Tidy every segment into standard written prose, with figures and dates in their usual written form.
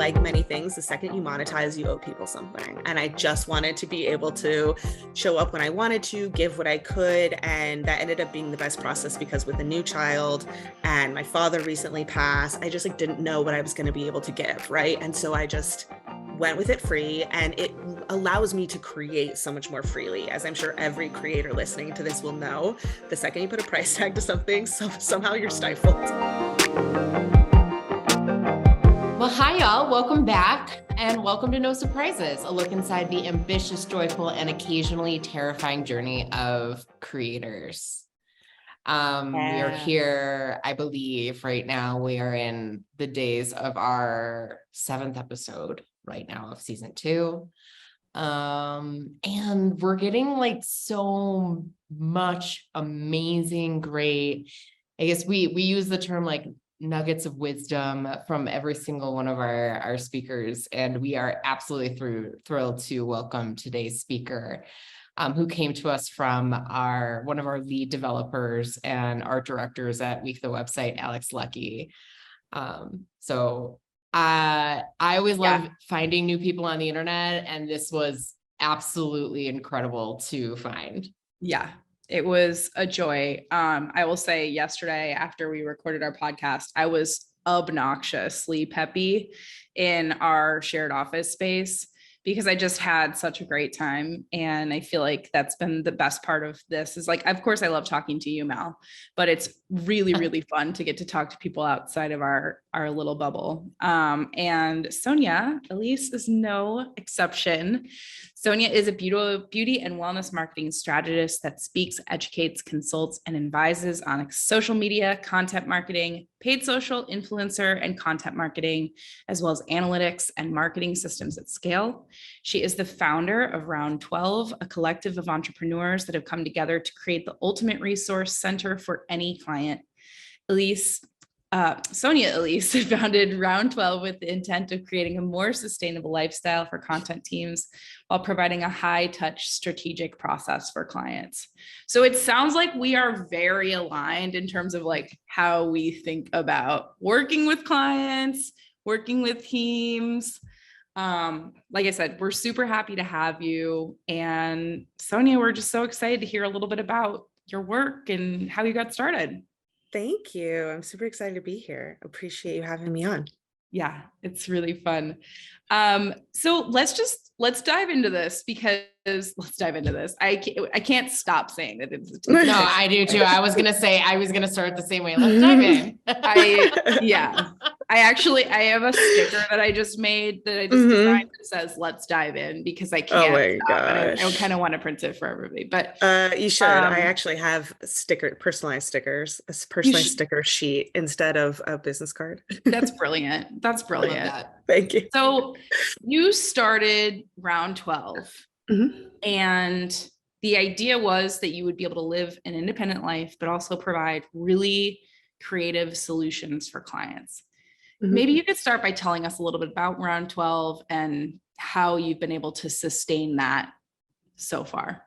like many things, the second you monetize, you owe people something. And I just wanted to be able to show up when I wanted to, give what I could. And that ended up being the best process because with a new child and my father recently passed, I just like didn't know what I was going to be able to give, right? And so I just went with it free, and it allows me to create so much more freely, as I'm sure every creator listening to this will know. The second you put a price tag to something, somehow you're stifled. Well, hi, y'all. Welcome back, and welcome to No Surprises, a look inside the ambitious, joyful, and occasionally terrifying journey of creators. We are here, I believe, right now. We are in the days of our 7th episode right now of season 2. And we're getting like so much amazing, great, I guess we use the term like nuggets of wisdom from every single one of our speakers. And we are absolutely thrilled to welcome today's speaker, who came to us from one of our lead developers and art directors at Week the Website, Alex Lucky. So I always love finding new people on the internet, and this was absolutely incredible to find. Yeah, it was a joy. I will say yesterday after we recorded our podcast, I was obnoxiously peppy in our shared office space because I just had such a great time. And I feel like that's been the best part of this is like, of course I love talking to you, Mal, but it's really, really fun to get to talk to people outside of our little bubble. And Sonia Elyss is no exception. Sonia is a beauty and wellness marketing strategist that speaks, educates, consults, and advises on social media, content marketing, paid social, influencer, and content marketing, as well as analytics and marketing systems at scale. She is the founder of Round 12, a collective of entrepreneurs that have come together to create the ultimate resource center for any client. Sonia Elyss founded Round 12 with the intent of creating a more sustainable lifestyle for content teams while providing a high-touch strategic process for clients. So it sounds like we are very aligned in terms of like how we think about working with clients, working with teams. Like I said, we're super happy to have you. And Sonia, we're just so excited to hear a little bit about your work and how you got started. Thank you. I'm super excited to be here. Appreciate you having me on. Yeah, it's really fun. So let's dive into this because I can't stop saying that it's no, I do too. I was gonna start the same way. Let's dive in. I have a sticker that I just made that I just designed that says "Let's dive in" because I can't. Oh my gosh. I kind of want to print it for everybody, but you should. I actually have personalized stickers, a personalized sticker sheet instead of a business card. That's brilliant. That's brilliant. That. Thank you. So you started Round 12, and the idea was that you would be able to live an independent life, but also provide really creative solutions for clients. Maybe you could start by telling us a little bit about Round 12 and how you've been able to sustain that so far.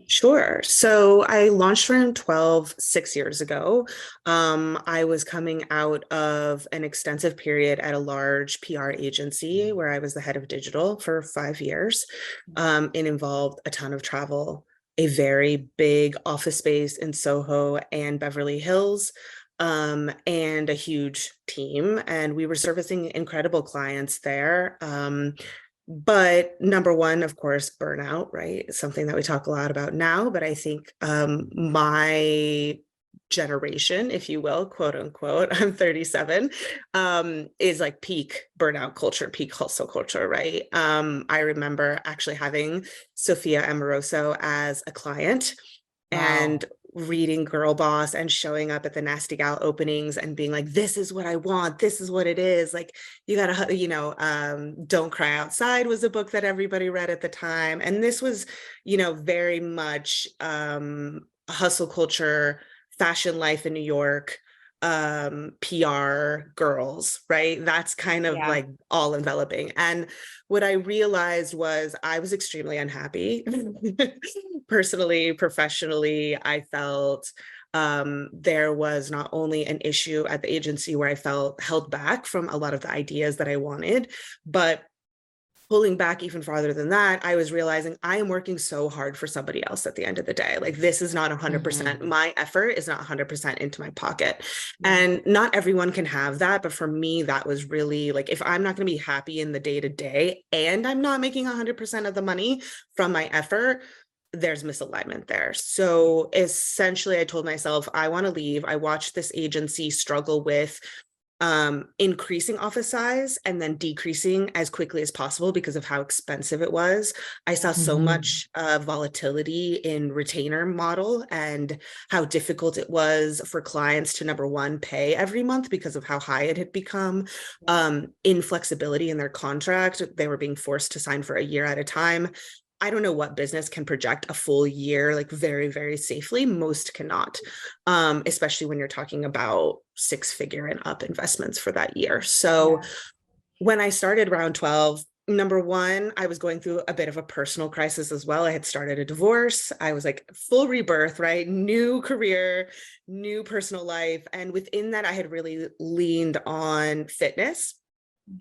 Sure. So I launched Round 12 6 years ago. I was coming out of an extensive period at a large PR agency where I was the head of digital for 5 years. It involved a ton of travel, a very big office space in Soho and Beverly Hills, and a huge team. And we were servicing incredible clients there. But number one, of course, burnout, right? It's something that we talk a lot about now, but I think my generation, if you will, quote unquote, I'm 37, is like peak burnout culture, peak hustle culture, right? I remember actually having Sophia Amoroso as a client. Wow. And reading Girl Boss and showing up at the Nasty Gal openings and being like, this is what I want. This is what it is. Like, you gotta, Don't Cry Outside was a book that everybody read at the time. And this was, very much hustle culture, fashion life in New York, PR girls, right? That's kind of like all enveloping. And what I realized was I was extremely unhappy. Personally, professionally, I felt there was not only an issue at the agency where I felt held back from a lot of the ideas that I wanted, but pulling back even farther than that, I was realizing I am working so hard for somebody else at the end of the day. Like, this is not 100%. My effort is not 100% into my pocket. And not everyone can have that. But for me, that was really like, if I'm not going to be happy in the day to day and I'm not making 100% of the money from my effort, there's misalignment there. So essentially, I told myself, I want to leave. I watched this agency struggle with increasing office size and then decreasing as quickly as possible because of how expensive it was. I saw so much volatility in retainer model and how difficult it was for clients to, number one, pay every month because of how high it had become. Inflexibility in their contract. They were being forced to sign for a year at a time. I don't know what business can project a full year like very, very safely. Most cannot, especially when you're talking about 6-figure and up investments for that year. So when I started round 12, number one, I was going through a bit of a personal crisis as well. I had started a divorce. I was like full rebirth, right? New career, new personal life. And within that, I had really leaned on fitness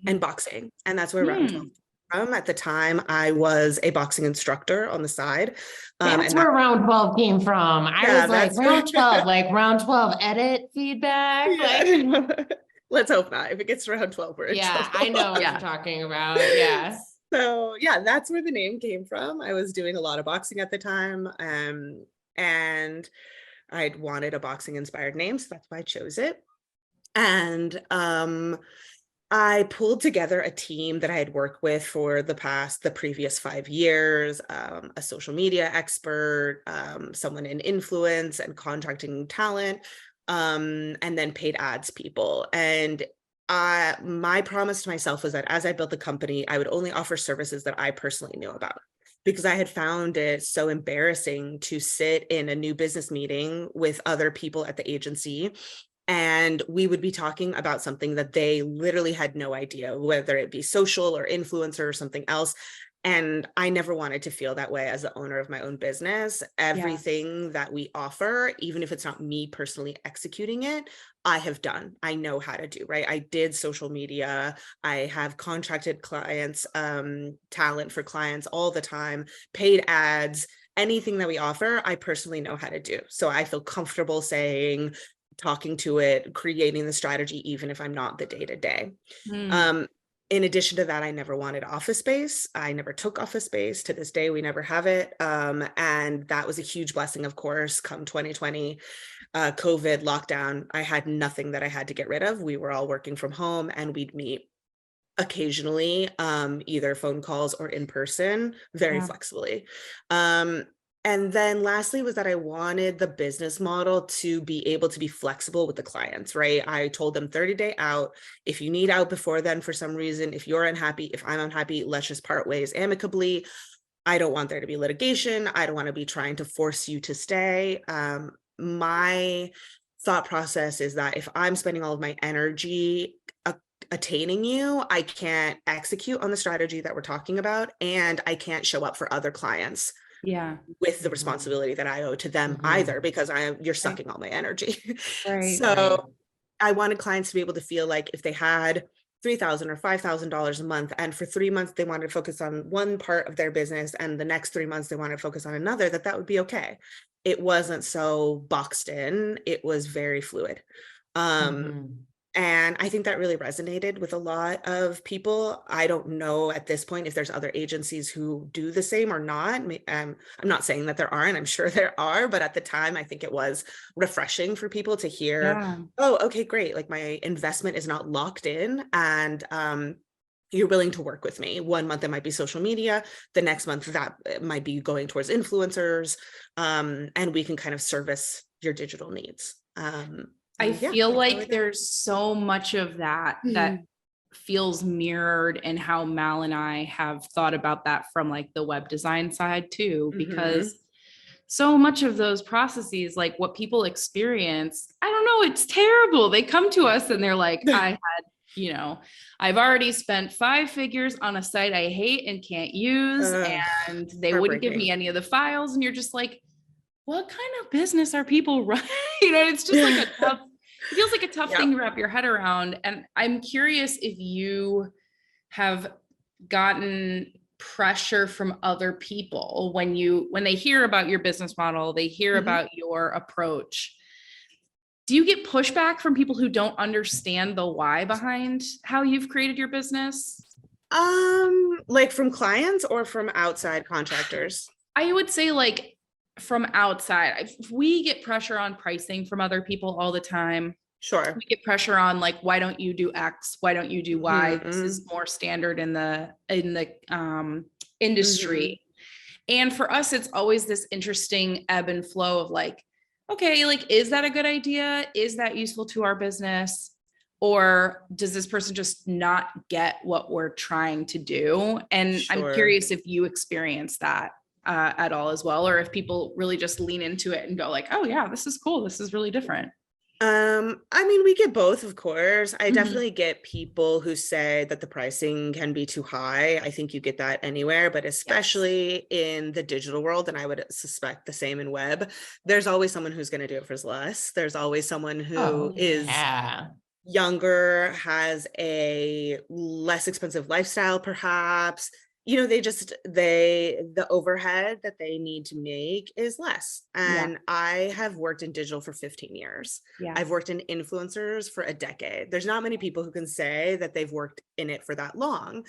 and boxing. And that's where round 12 from. At the time, I was a boxing instructor on the side. That's where round 12 came from. I was like, round 12, like round 12 edit feedback. Like, let's hope not. If it gets to round 12, we're in trouble. I know what you're talking about. Yeah. So that's where the name came from. I was doing a lot of boxing at the time. And I'd wanted a boxing inspired name, so that's why I chose it. And I pulled together a team that I had worked with for the previous 5 years, a social media expert, someone in influence and contracting talent, and then paid ads people. And my promise to myself was that as I built the company, I would only offer services that I personally knew about, because I had found it so embarrassing to sit in a new business meeting with other people at the agency, and we would be talking about something that they literally had no idea, whether it be social or influencer or something else. And I never wanted to feel that way as the owner of my own business. Everything that we offer, even if it's not me personally executing it, I have done. I know how to do, right? I did social media. I have contracted clients, talent for clients all the time, paid ads, anything that we offer, I personally know how to do. So I feel comfortable talking to it, creating the strategy, even if I'm not the day-to-day. In addition to that, I never wanted office space. I never took office space. To this day, we never have it. And that was a huge blessing, of course, come 2020, COVID lockdown. I had nothing that I had to get rid of. We were all working from home, and we'd meet occasionally, either phone calls or in person, very flexibly. And then lastly was that I wanted the business model to be able to be flexible with the clients, right? I told them 30-day out. If you need out before then for some reason, if you're unhappy, if I'm unhappy, let's just part ways amicably. I don't want there to be litigation. I don't want to be trying to force you to stay. My thought process is that if I'm spending all of my energy attaining you, I can't execute on the strategy that we're talking about, and I can't show up for other clients with the responsibility that I owe to them either, because you're sucking all my energy. So I wanted clients to be able to feel like if they had $3,000 or $5,000 a month, and for 3 months they wanted to focus on one part of their business, and the next 3 months they wanted to focus on another, that would be okay. It wasn't so boxed in. It was very fluid. And I think that really resonated with a lot of people. I don't know at this point if there's other agencies who do the same or not. I'm not saying that there aren't. I'm sure there are, but at the time, I think it was refreshing for people to hear, oh, okay, great. Like, my investment is not locked in, and you're willing to work with me. 1 month it might be social media. The next month that might be going towards influencers, and we can kind of service your digital needs. I feel like there's so much of that that feels mirrored in how Mal and I have thought about that from like the web design side too, because so much of those processes, like what people experience, I don't know, it's terrible. They come to us and they're like, I've already spent 5 figures on a site I hate and can't use, and they wouldn't give me any of the files. And you're just like, what kind of business are people running? It's just like it feels like a tough thing to wrap your head around. And I'm curious if you have gotten pressure from other people when they hear about your business model, they hear about your approach. Do you get pushback from people who don't understand the why behind how you've created your business? Like from clients or from outside contractors? I would say like from outside. We get pressure on pricing from other people all the time. Sure. We get pressure on like, why don't you do X? Why don't you do Y? This is more standard in the industry. And for us, it's always this interesting ebb and flow of like, okay, like, is that a good idea? Is that useful to our business? Or does this person just not get what we're trying to do? And I'm curious if you experience that at all as well, or if people really just lean into it and go like, oh yeah, this is cool. This is really different. I mean, we get both, of course. I definitely get people who say that the pricing can be too high. I think you get that anywhere, but especially in the digital world, and I would suspect the same in web, there's always someone who's going to do it for less. There's always someone who is younger, has a less expensive lifestyle, perhaps. The overhead that they need to make is less. And I have worked in digital for 15 years. I've worked in influencers for a decade. There's not many people who can say that they've worked in it for that long.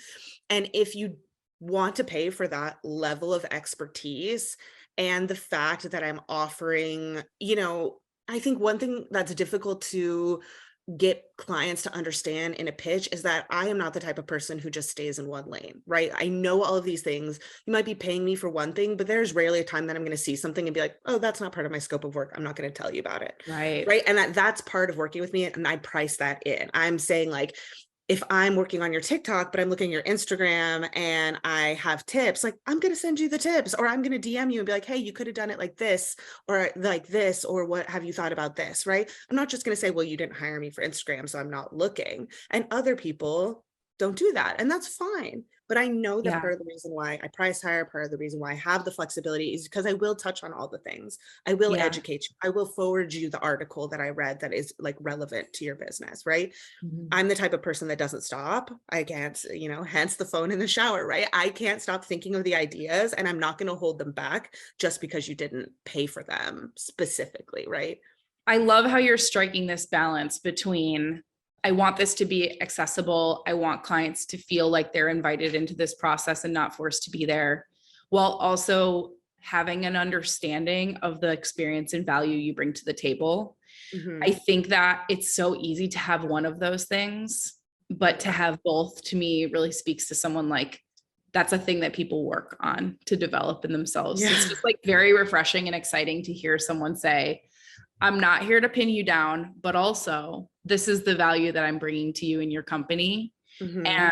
And if you want to pay for that level of expertise and the fact that I'm offering, I think one thing that's difficult to get clients to understand in a pitch is that I am not the type of person who just stays in one lane, right? I know all of these things. You might be paying me for one thing, but there's rarely a time that I'm going to see something and be like, oh, that's not part of my scope of work. I'm not going to tell you about it. Right. And that's part of working with me. And I price that in. I'm saying like, if I'm working on your TikTok, but I'm looking at your Instagram and I have tips, like I'm going to send you the tips, or I'm going to DM you and be like, hey, you could have done it like this, or what have you thought about this? Right. I'm not just going to say, well, you didn't hire me for Instagram, so I'm not looking. And other people don't do that. And that's fine. But I know that part of the reason why I price higher, part of the reason why I have the flexibility is because I will touch on all the things. I will educate you. I will forward you the article that I read that is like relevant to your business, right? I'm the type of person that doesn't stop. I can't, hence the phone in the shower, right? I can't stop thinking of the ideas, and I'm not going to hold them back just because you didn't pay for them specifically, right? I love how you're striking this balance between, I want this to be accessible. I want clients to feel like they're invited into this process and not forced to be there, while also having an understanding of the experience and value you bring to the table. I think that it's so easy to have one of those things, but to have both, to me, really speaks to someone like, that's a thing that people work on to develop in themselves. It's just like very refreshing and exciting to hear someone say, I'm not here to pin you down, but also this is the value that I'm bringing to you in your company. And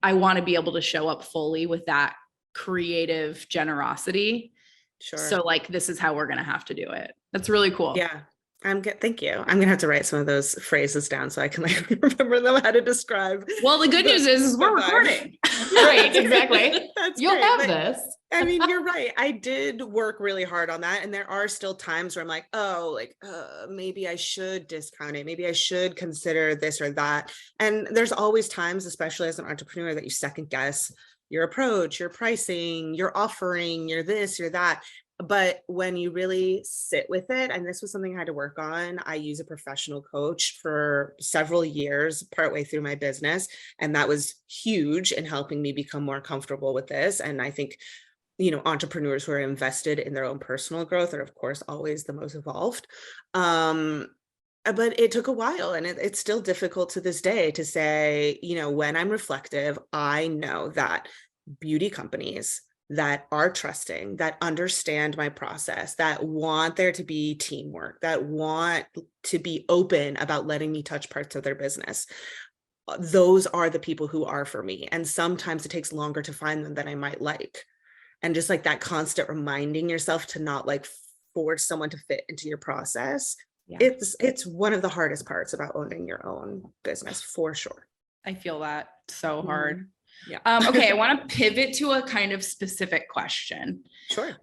I want to be able to show up fully with that creative generosity. So like, this is how we're going to have to do it. That's really cool. Yeah. Thank you. I'm going to have to write some of those phrases down so I can remember them, how to describe. Well, the good news is we're recording. Right. Exactly. You'll have this. I mean, you're right. I did work really hard on that. And there are still times where I'm like, maybe I should discount it. Maybe I should consider this or that. And there's always times, especially as an entrepreneur, that you second guess your approach, your pricing, your offering, your this, your that. But when you really sit with it, and this was something I had to work on, I use a professional coach for several years, partway through my business. And that was huge in helping me become more comfortable with this. And I think, entrepreneurs who are invested in their own personal growth are, of course, always the most evolved. But it took a while, and it's still difficult to this day to say, when I'm reflective, I know that beauty companies that are trusting, that understand my process, that want there to be teamwork, that want to be open about letting me touch parts of their business, those are the people who are for me. And sometimes it takes longer to find them than I might like. And just like that constant reminding yourself to not like force someone to fit into your process. It's one of the hardest parts about owning your own business, for sure. I feel that so hard. Okay, I want to pivot to a kind of specific question. Sure.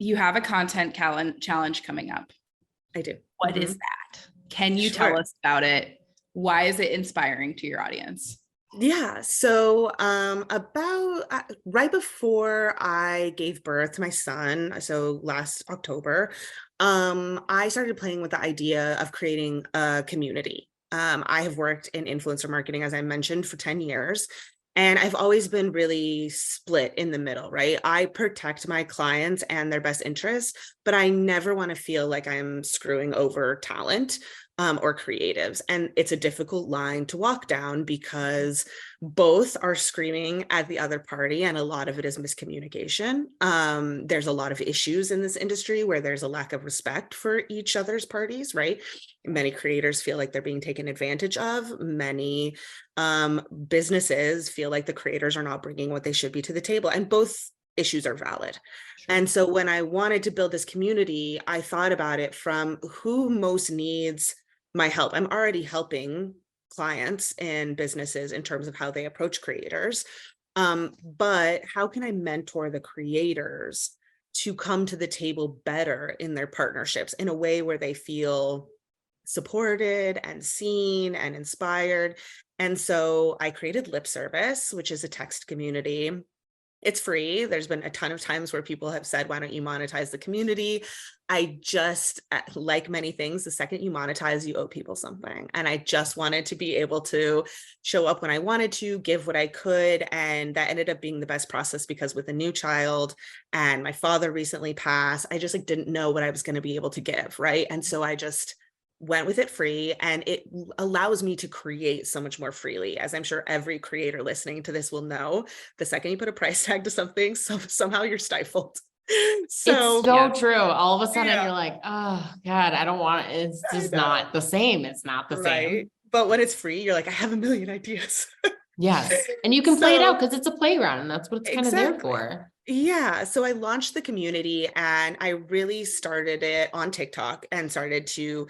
You have a content challenge coming up. I do. What is that? Can you tell us about it? Why is it inspiring to your audience? Yeah. So about right before I gave birth to my son, so last October, I started playing with the idea of creating a community. I have worked in influencer marketing, as I mentioned, for 10 years. And I've always been really split in the middle, right? I protect my clients and their best interests, but I never want to feel like I'm screwing over talent or creatives. And it's a difficult line to walk down because both are screaming at the other party, and a lot of it is miscommunication. There's a lot of issues in this industry where there's a lack of respect for each other's parties, right? Many creators feel like they're being taken advantage of. Many businesses feel like the creators are not bringing what they should be to the table, and both issues are valid. And so when I wanted to build this community, I thought about it from who most needs my help. I'm already helping clients and businesses in terms of how they approach creators. But how can I mentor the creators to come to the table better in their partnerships in a way where they feel supported and seen and inspired? And so I created Lip Service, which is a text community. It's free. There's been a ton of times where people have said, why don't you monetize the community? I just, like many things, the second you monetize, you owe people something. And I just wanted to be able to show up when I wanted to, give what I could. And that ended up being the best process because with a new child and my father recently passed, I just didn't know what I was going to be able to give, right? And so I just went with it free, and it allows me to create so much more freely. As I'm sure every creator listening to this will know, the second you put a price tag to something, somehow you're stifled. So it's so true. All of a sudden Yeah. you're like, oh God, I don't want it. It's just not the same. It's not the same. But when it's free, you're like, I have a million ideas. Yes. And you can play it So out because it's a playground, and that's what it's kind of there exactly. for. Yeah. So I launched the community, and I really started it on TikTok and started to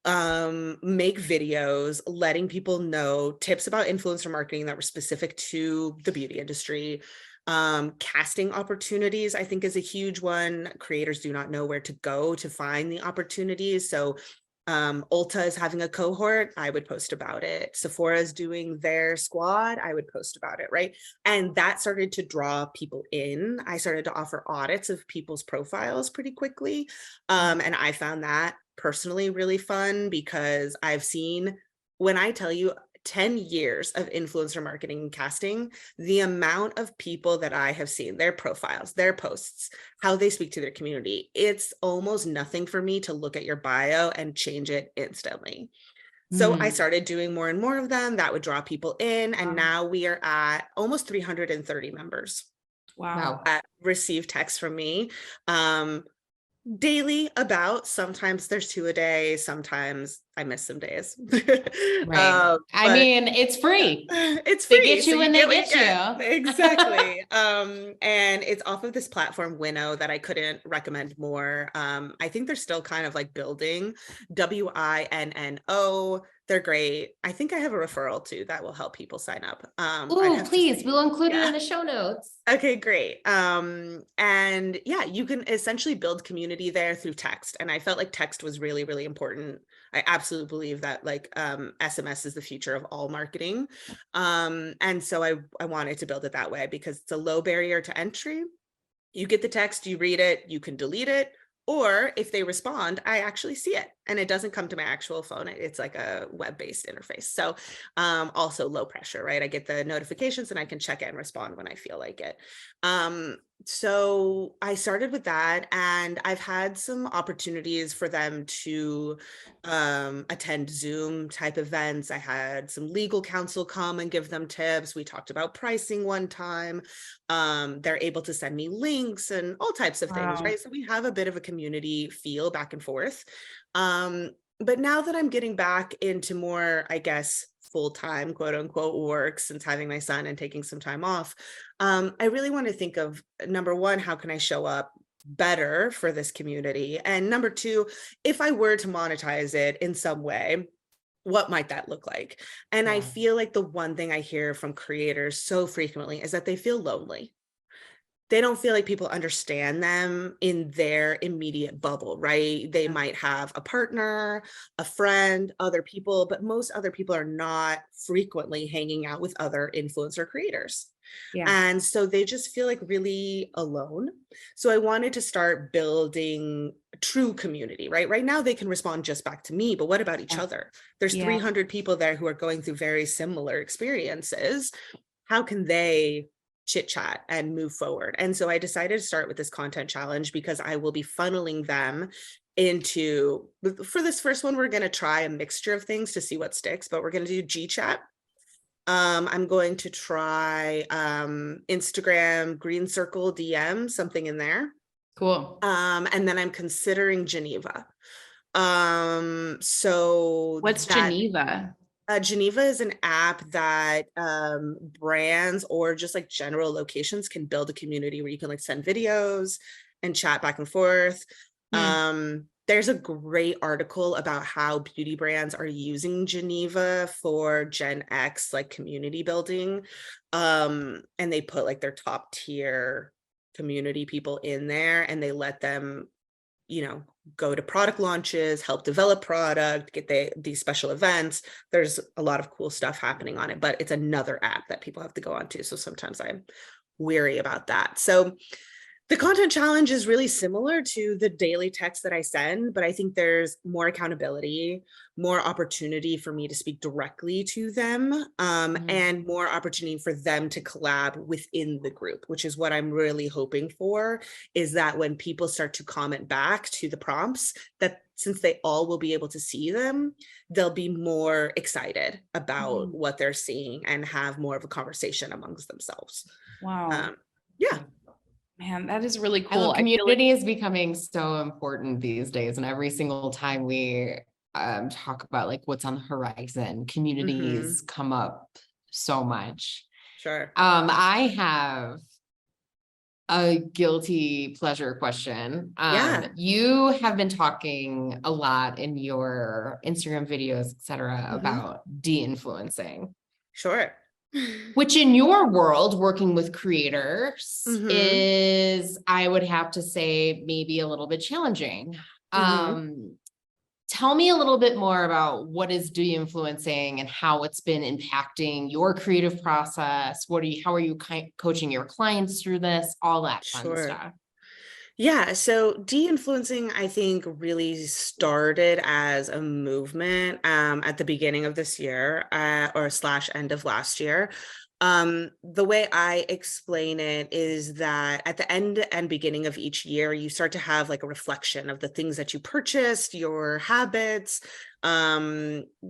make videos letting people know tips about influencer marketing that were specific to the beauty industry. Casting opportunities, I think, is a huge one. Creators do not know where to go to find the opportunities. So Ulta is having a cohort, I would post about it. Sephora is doing their squad, I would post about it, right? And that started to draw people in. I started to offer audits of people's profiles pretty quickly. And I found that personally really fun because I've seen, when I tell you 10 years of influencer marketing and casting, the amount of people that I have seen, their profiles, their posts, how they speak to their community, it's almost nothing for me to look at your bio and change it instantly. So I started doing more and more of them that would draw people in. And now we are at almost 330 members. Wow. That receive texts from me. Daily about, sometimes there's 2 a day, sometimes I miss some days. Right. I mean, it's free. It's They free, get so you when get they what get you. Exactly. And it's off of this platform Winnow that I couldn't recommend more. I think they're still kind of like building. WINNO. They're great. I think I have a referral too that will help people sign up. I'd Ooh, have to please, see. we'll include it Yeah. in the show notes. Okay, great. And yeah, you can essentially build community there through text. And I felt like text was really, really important. I absolutely believe that SMS is the future of all marketing. And so I wanted to build it that way because it's a low barrier to entry. You get the text, you read it, you can delete it. Or if they respond, I actually see it and it doesn't come to my actual phone. It's like a web-based interface. So also low pressure, right? I get the notifications and I can check it and respond when I feel like it. So I started with that, and I've had some opportunities for them to attend Zoom type events. I had some legal counsel come and give them tips. We talked about pricing one time. They're able to send me links and all types of things, right? So we have a bit of a community feel back and forth. But now that I'm getting back into more, I guess, full-time quote unquote work since having my son and taking some time off, I really want to think of, number one, how can I show up better for this community? And number two, if I were to monetize it in some way, what might that look like? And I feel like the one thing I hear from creators so frequently is that they feel lonely. they don't feel like people understand them in their immediate bubble, right? They might have a partner, a friend, other people, but most other people are not frequently hanging out with other influencer creators. Yeah. And so they just feel like really alone. So I wanted to start building a true community, right? Right now they can respond just back to me, but what about each other? There's Yeah. 300 people there who are going through very similar experiences. How can they chit chat and move forward? And so I decided to start with this content challenge because I will be funneling them into, for this first one, we're going to try a mixture of things to see what sticks, but we're going to do G-chat. I'm going to try Instagram green circle DM, something in there. Cool. And then I'm considering Geneva. So What's Geneva? Geneva is an app that brands or just like general locations can build a community where you can like send videos and chat back and forth. There's a great article about how beauty brands are using Geneva for Gen X like community building. And they put like their top tier community people in there and they let them, you know, go to product launches, help develop product, get these special events. There's a lot of cool stuff happening on it, but it's another app that people have to go onto. So sometimes I'm weary about that. So the content challenge is really similar to the daily text that I send, but I think there's more accountability, more opportunity for me to speak directly to them, and more opportunity for them to collab within the group, which is what I'm really hoping for, is that when people start to comment back to the prompts, that since they all will be able to see them, they'll be more excited about what they're seeing and have more of a conversation amongst themselves. Wow. Yeah. Man, that is really I cool. love I feel like community is becoming so important these days. And every single time we talk about like what's on the horizon, communities come up so much. Sure. I have a guilty pleasure question. Yeah. You have been talking a lot in your Instagram videos, et cetera, about de-influencing. Sure. Which in your world, working with creators is, I would have to say, maybe a little bit challenging. Tell me a little bit more about what is de-influencing and how it's been impacting your creative process. How are you coaching your clients through this? All that fun stuff. Yeah, so de-influencing, I think, really started as a movement at the beginning of this year or / end of last year. The way I explain it is that at the end and beginning of each year, you start to have like a reflection of the things that you purchased, your habits,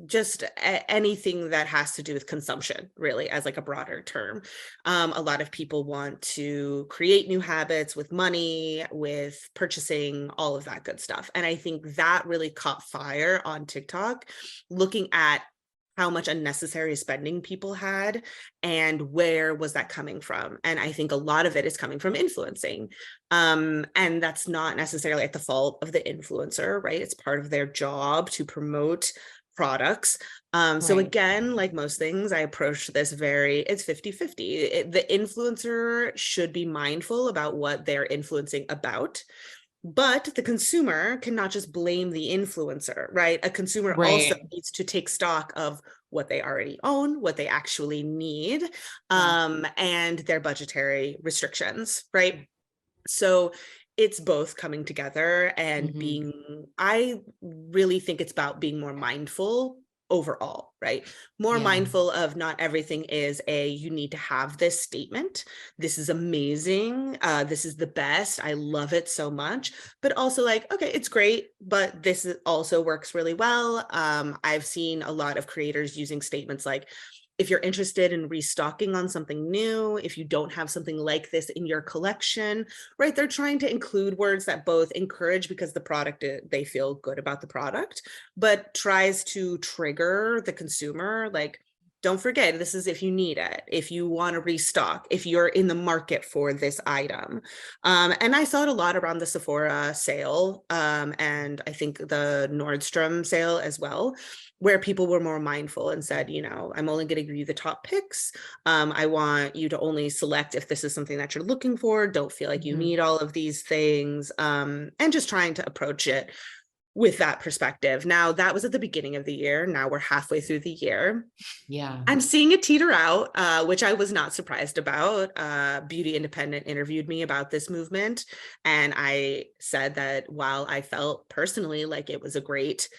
just anything that has to do with consumption, really, as like a broader term. A lot of people want to create new habits with money, with purchasing, all of that good stuff. And I think that really caught fire on TikTok, looking at how much unnecessary spending people had and where was that coming from. And I think a lot of it is coming from influencing. And that's not necessarily at the fault of the influencer, right? It's part of their job to promote products. So again, like most things, I approach this it's 50-50. The influencer should be mindful about what they're influencing about. But the consumer cannot just blame the influencer, right? A consumer also needs to take stock of what they already own, what they actually need, and their budgetary restrictions, right? So it's both coming together and I really think it's about being more mindful overall, right? More mindful of not everything is you need to have this statement. This is amazing. This is the best. I love it so much. But also like, okay, it's great, but this also works really well. I've seen a lot of creators using statements like, if you're interested in restocking on something new, if you don't have something like this in your collection, right? They're trying to include words that both encourage because the product, they feel good about the product, but tries to trigger the consumer. Like, don't forget, this is if you need it, if you want to restock, if you're in the market for this item. And I saw it a lot around the Sephora sale, and I think the Nordstrom sale as well, where people were more mindful and said, I'm only going to give you the top picks. I want you to only select if this is something that you're looking for. Don't feel like you need all of these things, and just trying to approach it with that perspective. Now, that was at the beginning of the year. Now we're halfway through the year. Yeah. I'm seeing it teeter out, which I was not surprised about. Beauty Independent interviewed me about this movement, and I said that while I felt personally like it was a great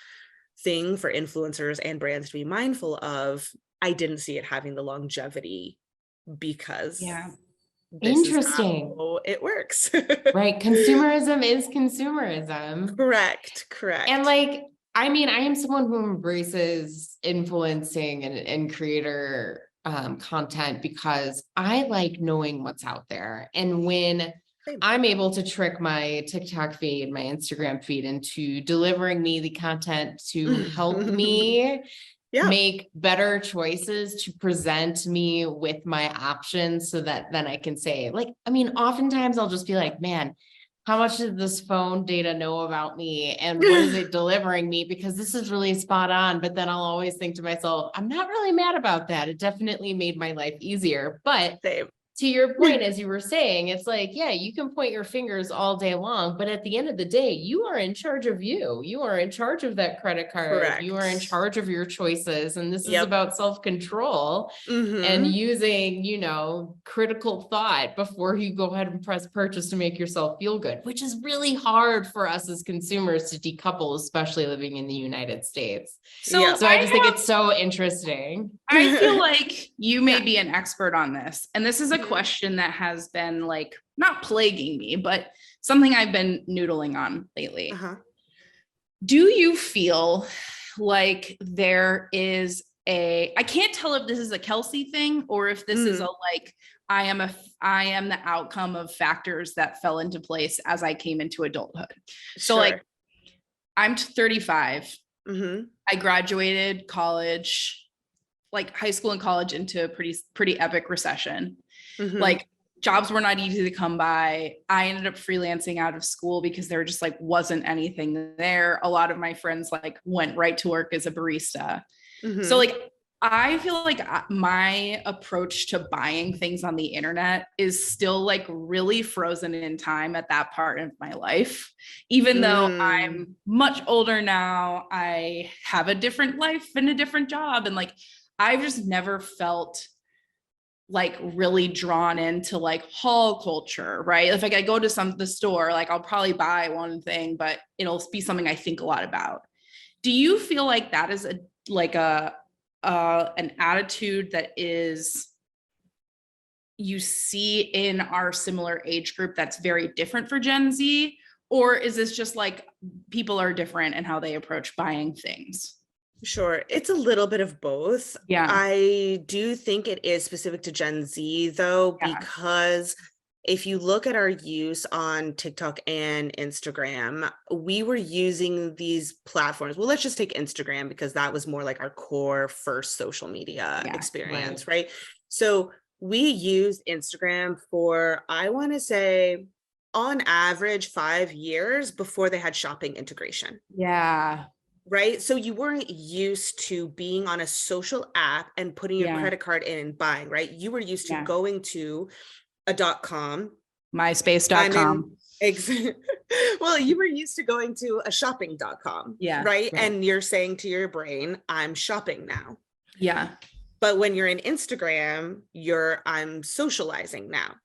thing for influencers and brands to be mindful of, I didn't see it having the longevity because this Interesting. is how it works. Right. Consumerism is consumerism. Correct. And like, I mean, I am someone who embraces influencing and creator content because I like knowing what's out there. And when I'm able to trick my TikTok feed, my Instagram feed into delivering me the content to help me make better choices, to present me with my options so that then I can say, like, I mean, oftentimes I'll just be like, man, how much does this phone data know about me and what is it delivering me? Because this is really spot on. But then I'll always think to myself, I'm not really mad about that. It definitely made my life easier. But to your point, as you were saying, it's like, yeah, you can point your fingers all day long, but at the end of the day, you are in charge of you. You are in charge of that credit card. Correct. You are in charge of your choices. And this is about self-control and using, critical thought before you go ahead and press purchase to make yourself feel good, which is really hard for us as consumers to decouple, especially living in the United States. So I just think it's so interesting. I feel like you may be an expert on this. And this is a question that has been like, not plaguing me, but something I've been noodling on lately. Do you feel like there is I can't tell if this is a Kelsey thing or if this is a like, I am the outcome of factors that fell into place as I came into adulthood. So like, I'm 35. I graduated college, like high school and college, into a pretty epic recession. Like, jobs were not easy to come by. I ended up freelancing out of school because there just like wasn't anything there. A lot of my friends like went right to work as a barista. So like, I feel like my approach to buying things on the internet is still like really frozen in time at that part of my life. Even though I'm much older now, I have a different life and a different job. And like, I've just never felt like really drawn into like haul culture, right? If like I go to the store, like I'll probably buy one thing, but it'll be something I think a lot about. Do you feel like that is an attitude that you see in our similar age group that's very different for Gen Z? Or is this just like people are different in how they approach buying things? Sure. It's a little bit of both. I do think it is specific to Gen Z though, because if you look at our use on TikTok and Instagram, we were using these platforms. Well, let's just take Instagram because that was more like our core first social media experience, right? So we used Instagram for, I want to say, on average, 5 years before they had shopping integration. Right. So you weren't used to being on a social app and putting your credit card in and buying, right? You were used to going to a .com, myspace.com. Well, you were used to going to a shopping.com, right? And you're saying to your brain, I'm shopping now. But when you're in Instagram, I'm socializing now.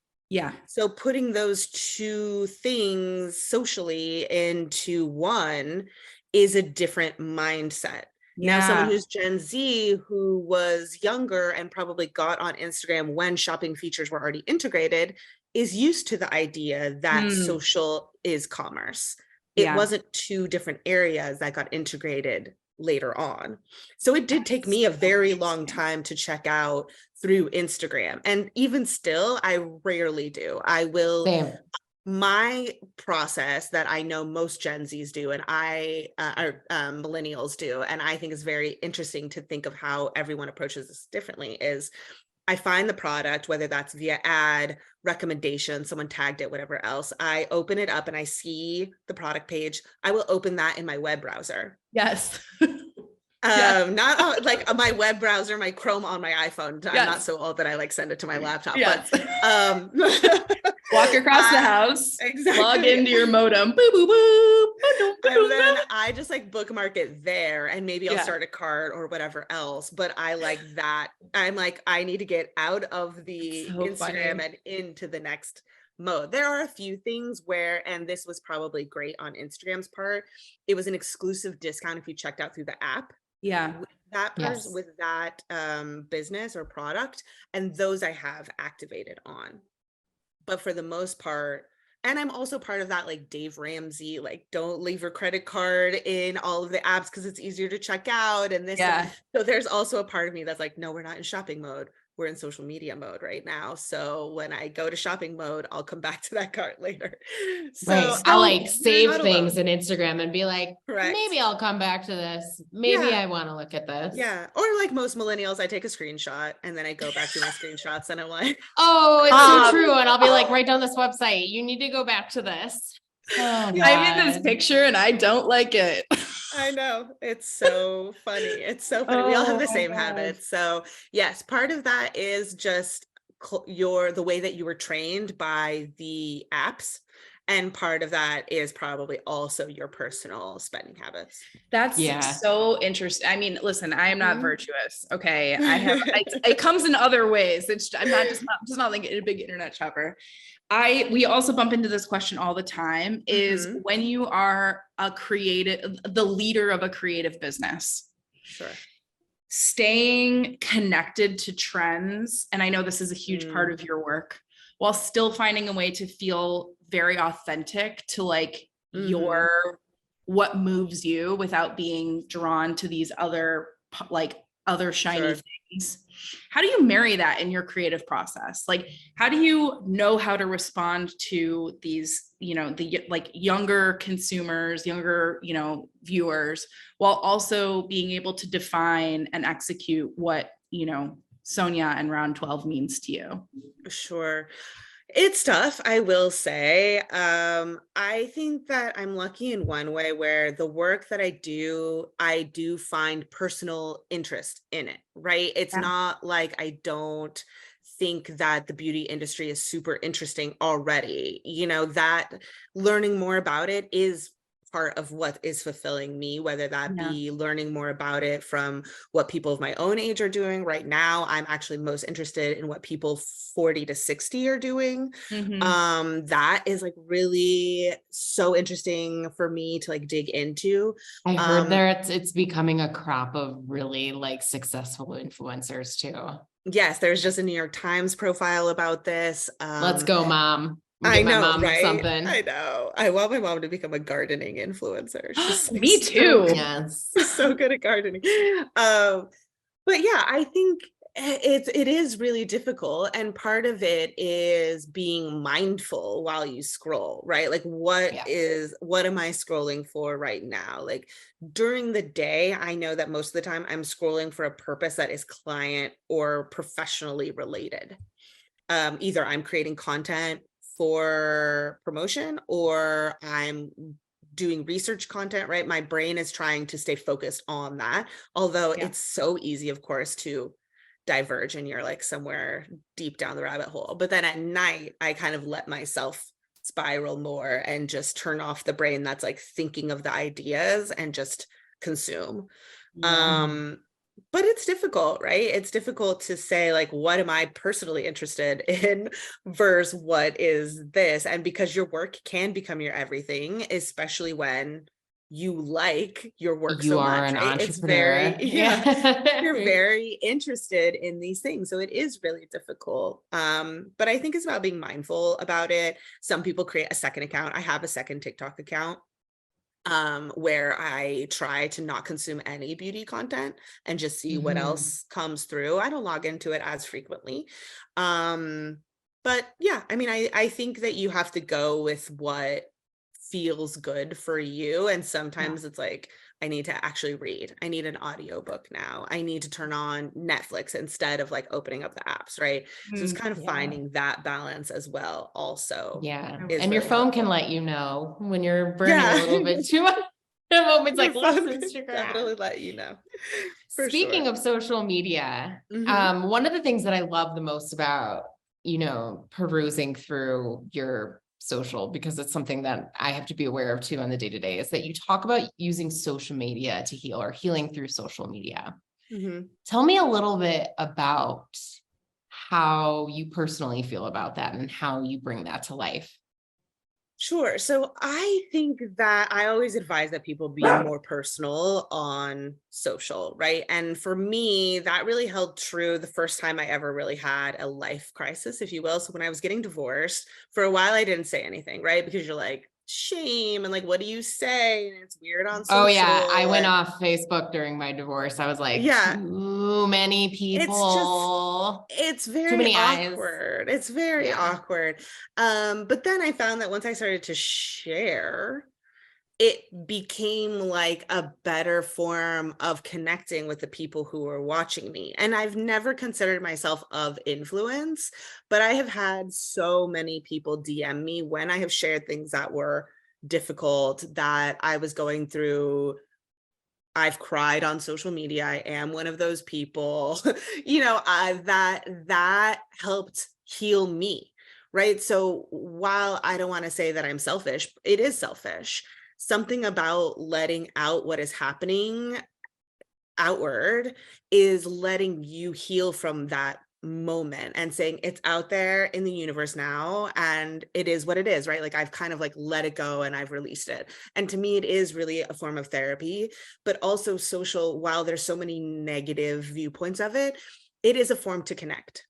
So putting those two things socially into one is a different mindset. Now, someone who's Gen Z, who was younger and probably got on Instagram when shopping features were already integrated, is used to the idea that social is commerce. It wasn't two different areas that got integrated later on. So it did take me a very long time to check out through Instagram. And even still, I rarely do. I will my process that I know most Gen Zs do, and millennials do, and I think is very interesting to think of how everyone approaches this differently, is I find the product, whether that's via ad, recommendation, someone tagged it, whatever else, I open it up and I see the product page. I will open that in my web browser. Yes. Yes. Not like my web browser, my Chrome on my iPhone. I'm not so old that I like send it to my laptop, Yes. but walk across the house, exactly. log into your modem, boo, boo, boo, and then I just like bookmark it there, and maybe I'll start a cart or whatever else. But I like that. I'm like, I need to get out of the Instagram and into the next mode. There are a few things where, and this was probably great on Instagram's part, it was an exclusive discount if you checked out through the app. Yeah. With that person, with that business or product, and those I have activated on. But for the most part, and I'm also part of that, like Dave Ramsey, like don't leave your credit card in all of the apps because it's easier to check out and this. Yeah. So there's also a part of me that's like, no, we're not in shopping mode. We're in social media mode right now. So when I go to shopping mode, I'll come back to that cart later. So I'll like save things in Instagram and be like, maybe I'll come back to this. Maybe I want to look at this. Yeah. Or like most millennials, I take a screenshot and then I go back to my screenshots and I'm like, oh, it's so true. And I'll be like, write down this website. You need to go back to this. Oh, I'm in this picture and I don't like it. I know. It's so funny. It's so funny. We all have the same habits. So yes, part of that is just the way that you were trained by the apps. And part of that is probably also your personal spending habits. That's so interesting. I mean, listen, I am not virtuous. Okay. It comes in other ways. I'm just not like a big internet shopper. We also bump into this question all the time is when you are the leader of a creative business, staying connected to trends. And I know this is a huge part of your work, while still finding a way to feel very authentic to like what moves you without being drawn to these other shiny things. How do you marry that in your creative process? Like, how do you know how to respond to these, the like younger consumers, younger, viewers, while also being able to define and execute what, Sonia and Round 12 means to you? Sure. It's tough, I will say. I think that I'm lucky in one way where the work that I do find personal interest in it, right? It's not like I don't think that the beauty industry is super interesting already. That learning more about it is part of what is fulfilling me, whether that be learning more about it from what people of my own age are doing right now. I'm actually most interested in what people 40 to 60 are doing. That is like really so interesting for me to like dig into. I heard it's becoming a crop of really like successful influencers too. Yes, there's just a New York Times profile about this. Let's go, Mom. I know, right? Something. I know. I want my mom to become a gardening influencer. She's like, me too. Yes. So good at gardening. But yeah, I think it is really difficult. And part of it is being mindful while you scroll, right? Like what am I scrolling for right now? Like during the day, I know that most of the time I'm scrolling for a purpose that is client or professionally related. Either I'm creating content for promotion or I'm doing research content, right? My brain is trying to stay focused on that. Although it's so easy, of course, to diverge and you're like somewhere deep down the rabbit hole. But then at night, I kind of let myself spiral more and just turn off the brain that's like thinking of the ideas and just consume. But it's difficult, right? It's difficult to say like, what am I personally interested in versus what is this? And because your work can become your everything, especially when you like your work so much, an right? entrepreneur. It's you're very interested in these things. So it is really difficult. But I think it's about being mindful about it. Some people create a second account. I have a second TikTok account where I try to not consume any beauty content and just see what else comes through. I don't log into it as frequently. But yeah, I mean, I think that you have to go with what feels good for you. And sometimes it's like, I need to actually read. I need an audiobook now. I need to turn on Netflix instead of like opening up the apps, right? So it's kind of Yeah. finding that balance as well also. Yeah. is And your really phone can helpful. let you know when you're burning Yeah. a little bit too much. The moment's Your like, let's phone can Instagram. definitely let you know. For Speaking sure. of social media, Mhm. one of the things that I love the most about, perusing through your social, because it's something that I have to be aware of too on the day to day, is that you talk about using social media to heal, or healing through social media. Mhm. Tell me a little bit about how you personally feel about that and how you bring that to life. Sure. So I think that I always advise that people be more personal on social, right? And for me, that really held true the first time I ever really had a life crisis, if you will. So when I was getting divorced, for a while, I didn't say anything, right? Because you're like, shame and like, what do you say? And it's weird on Oh yeah, I social. went And off Facebook during my divorce. I was like, yeah, too many it's just people, it's too very many eyes. awkward. It's very Yeah. awkward. But then I found that once I started to share, it became like a better form of connecting with the people who were watching me. And I've never considered myself of influence, but I have had so many people DM me when I have shared things that were difficult, that I was going through. I've cried on social media. I am one of those people, that helped heal me. Right. So while I don't want to say that I'm selfish, it is selfish. Something about letting out what is happening outward is letting you heal from that moment and saying it's out there in the universe now and it is what it is, right? Like I've kind of like let it go and I've released it. And to me it is really a form of therapy, but also social. While there's so many negative viewpoints of it, it is a form to connect.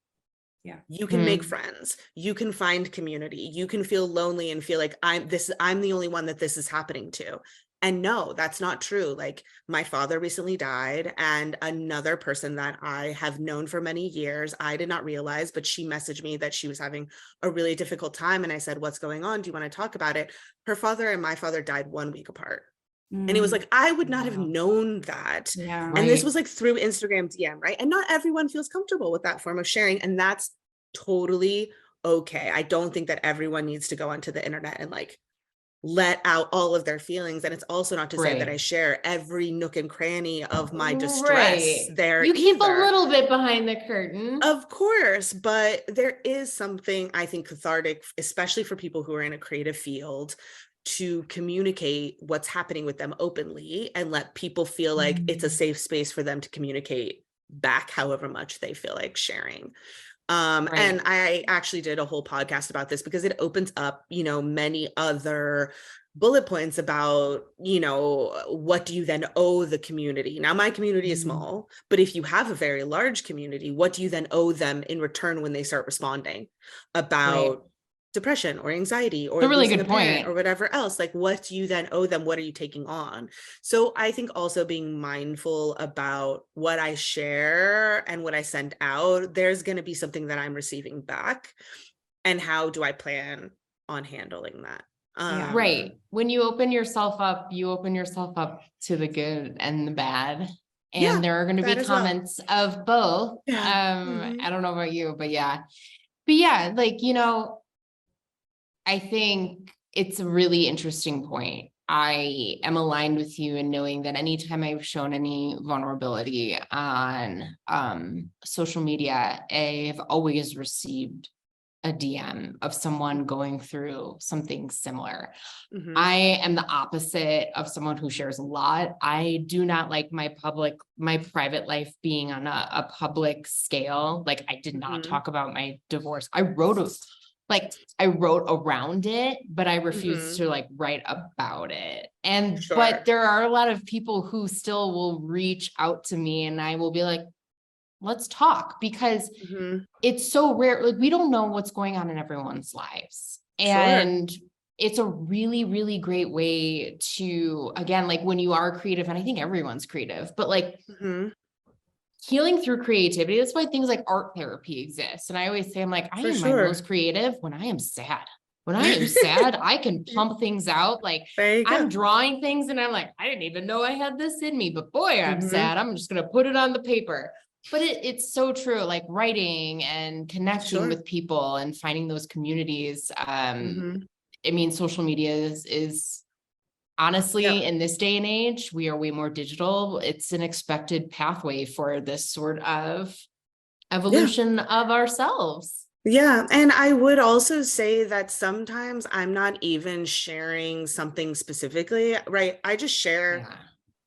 Yeah. You can make friends, you can find community, you can feel lonely and feel like I'm the only one that this is happening to. And no, that's not true. Like my father recently died, and another person that I have known for many years, I did not realize, but she messaged me that she was having a really difficult time. And I said, what's going on? Do you want to talk about it? Her father and my father died 1 week apart. And it was like, I would not have Wow. known that. Yeah. And this Right. was like through Instagram DM, right? And not everyone feels comfortable with that form of sharing. And that's totally okay. I don't think that everyone needs to go onto the internet and like let out all of their feelings. And it's also not to say that I Right. share every nook and cranny of my distress Right. there You keep a either. little bit behind the curtain. Of course, but there is something I think cathartic, especially for people who are in a creative field, to communicate what's happening with them openly and let people feel like it's a safe space for them to communicate back however much they feel like sharing. Right. And I actually did a whole podcast about this because it opens up, many other bullet points about, what do you then owe the community? Now, my community is small, but if you have a very large community, what do you then owe them in return when they start responding Right. about depression or anxiety or It's a really losing a good parent point. or whatever else? Like, what do you then owe them? What are you taking on? So I think also being mindful about what I share and what I send out, there's going to be something that I'm receiving back. And how do I plan on handling that? Right. When you open yourself up, you open yourself up to the good and the bad. Yeah, And there are going to be that as well. comments of both. Yeah. I don't know about you, but yeah. But yeah, like, I think it's a really interesting point. I am aligned with you in knowing that anytime I've shown any vulnerability on social media, I've always received a DM of someone going through something similar. Mhm. I am the opposite of someone who shares a lot. I do not like my private life being on a public scale. Like I did not Mhm. talk about my divorce. I wrote around it, but I refused Mhm. to like write about it. And, Sure. but there are a lot of people who still will reach out to me and I will be like, let's talk, because Mhm. it's so rare. Like we don't know what's going on in everyone's lives. Sure. And it's a really, really great way to, again, like when you are creative, and I think everyone's creative, but like Mhm. healing through creativity. That's why things like art therapy exist. And I always say, I'm like, I For am my sure. most creative when I am sad. When I am sad, I can pump things out. Like There you I'm go. drawing things and I'm like, I didn't even know I had this in me, but boy, I'm Mhm. sad. I'm just going to put it on the paper. But it's so true, like writing and connecting Sure. with people and finding those communities. Mhm. I mean, social media is honestly, Yeah. in this day and age, we are way more digital. It's an expected pathway for this sort of evolution of ourselves. Yeah, and I would also say that sometimes I'm not even sharing something specifically, right? I just share Yeah.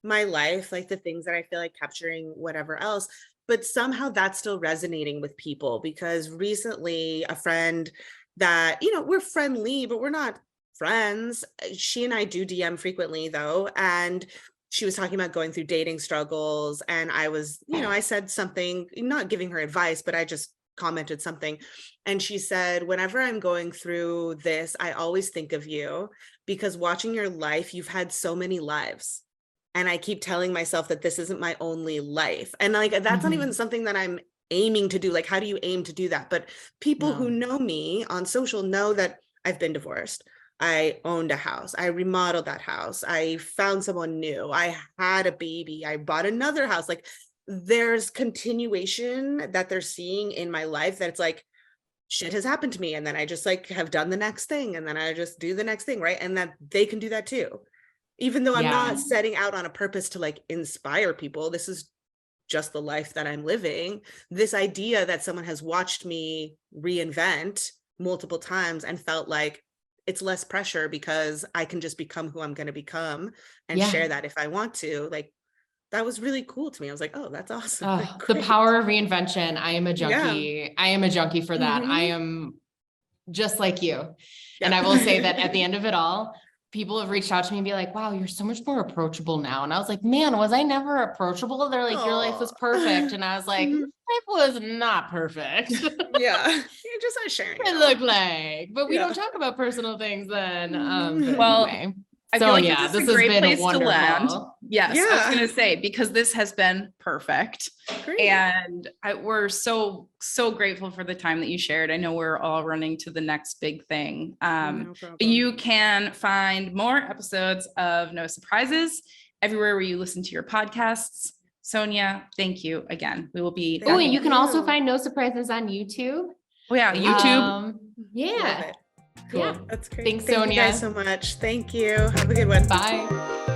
my life, like the things that I feel like capturing, whatever else. But somehow that's still resonating with people because recently a friend that, we're friendly, but we're not friends. She and I do DM frequently though. And she was talking about going through dating struggles. And I was, I said something, not giving her advice, but I just commented something. And she said, whenever I'm going through this, I always think of you because watching your life, you've had so many lives. And I keep telling myself that this isn't my only life. And like, that's not even something that I'm aiming to do. Like, how do you aim to do that? But people who know me on social know that I've been divorced. I owned a house. I remodeled that house. I found someone new. I had a baby. I bought another house. Like there's continuation that they're seeing in my life that it's like, shit has happened to me. And then I just like have done the next thing. And then I just do the next thing. Right. And that they can do that too. Even though I'm not setting out on a purpose to like inspire people, this is just the life that I'm living. This idea that someone has watched me reinvent multiple times and felt like it's less pressure because I can just become who I'm going to become and share that if I want to. Like that was really cool to me. I was like, oh, that's awesome. Like, The great. power of reinvention. I am a junkie. Yeah. I am a junkie for that. I am just like you. And I will say that at the end of it all, people have reached out to me and be like, wow, you're so much more approachable now. And I was like, man, was I never approachable? They're like, your life was perfect. And I was like, life was not perfect. Yeah. You're just not sharing It looked like, but we don't talk about personal things then. But Well, anyway. I feel like Sonia, this is this a has great been place to land. wonderful. Yes, I was Yeah. going to say, because this has been perfect. Great. And we're so grateful for the time that you shared. I know we're all running to the next big thing. No problem. You can find more episodes of No Surprises everywhere where you listen to your podcasts. Sonia, thank you again. We will be. Oh, and you can also find No Surprises on YouTube. Oh yeah, YouTube. Yeah. Love it. Cool. Yeah. That's great. Thanks, Thank Sonia. you guys so much. Thank you. Have a good one. Bye.